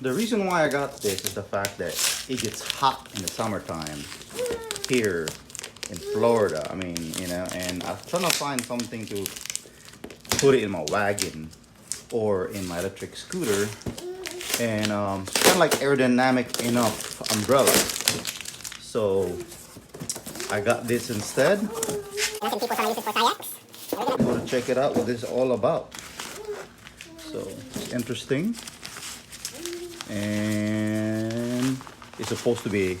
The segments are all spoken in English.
The reason why I got this is the fact that it gets hot in the summertime here in Florida. I mean, you know, and I'm trying to find something to put it in my wagon or in my electric scooter, and it's kind of like aerodynamic enough umbrella. So I got this instead. Some people use it for kayaks. I'm gonna check it out what this is all about. So it's interesting, and it's supposed to be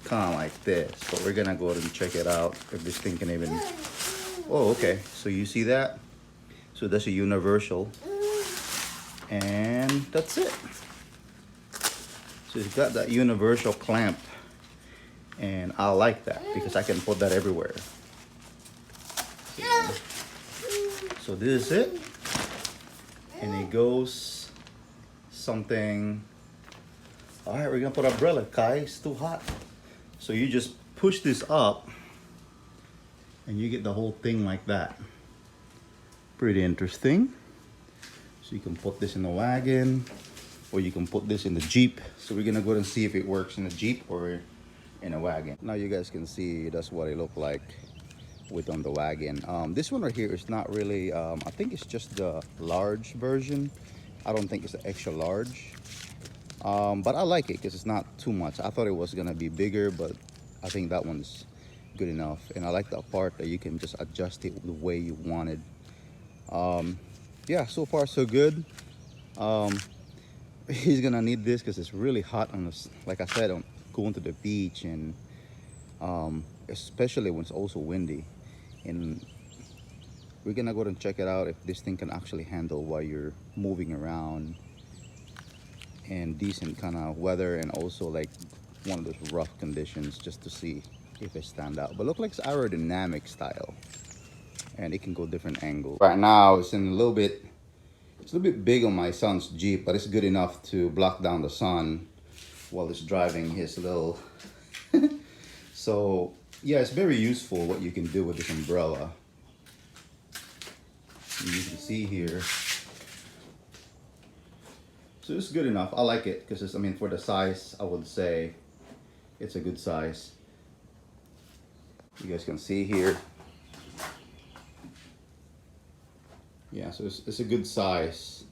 kind of like this, but we're gonna go ahead and check it out if this thing can even. Oh, okay, so you see that? So that's a universal, and that's it. So it's got that universal clamp, and I like that because I can put that everywhere. So this is it, and it goes something. All right, we're gonna put umbrella. Kai, it's too hot. So you just push this up, and you get the whole thing like that. Pretty interesting. So you can put this in the wagon, or you can put this in the Jeep. So we're gonna go ahead and see if it works in the Jeep or in a wagon. Now you guys can see that's what it looked like with on the wagon. This one right here is not really, I think it's just the large version. I don't think it's the extra large. But I like it because it's not too much. I thought it was gonna be bigger, but I think that one's good enough. And I like the part that you can just adjust it the way you wanted. Yeah, so far so good. He's gonna need this because it's really hot on this. Like I said, I'm going to the beach, and especially when it's also windy. And we're gonna go and check it out if this thing can actually handle while you're moving around in decent kind of weather, and also like one of those rough conditions, just to see if it stand out. But look like it's aerodynamic style, and it can go different angles. Right now it's in a little bit, it's a little bit big on my son's Jeep, but it's good enough to block down the sun while it's driving his little so yeah, it's very useful what you can do with this umbrella. You can see here. So it's good enough. I like it because it's, I mean, for the size, I would say it's a good size. You guys can see here. Yeah, so it's a good size.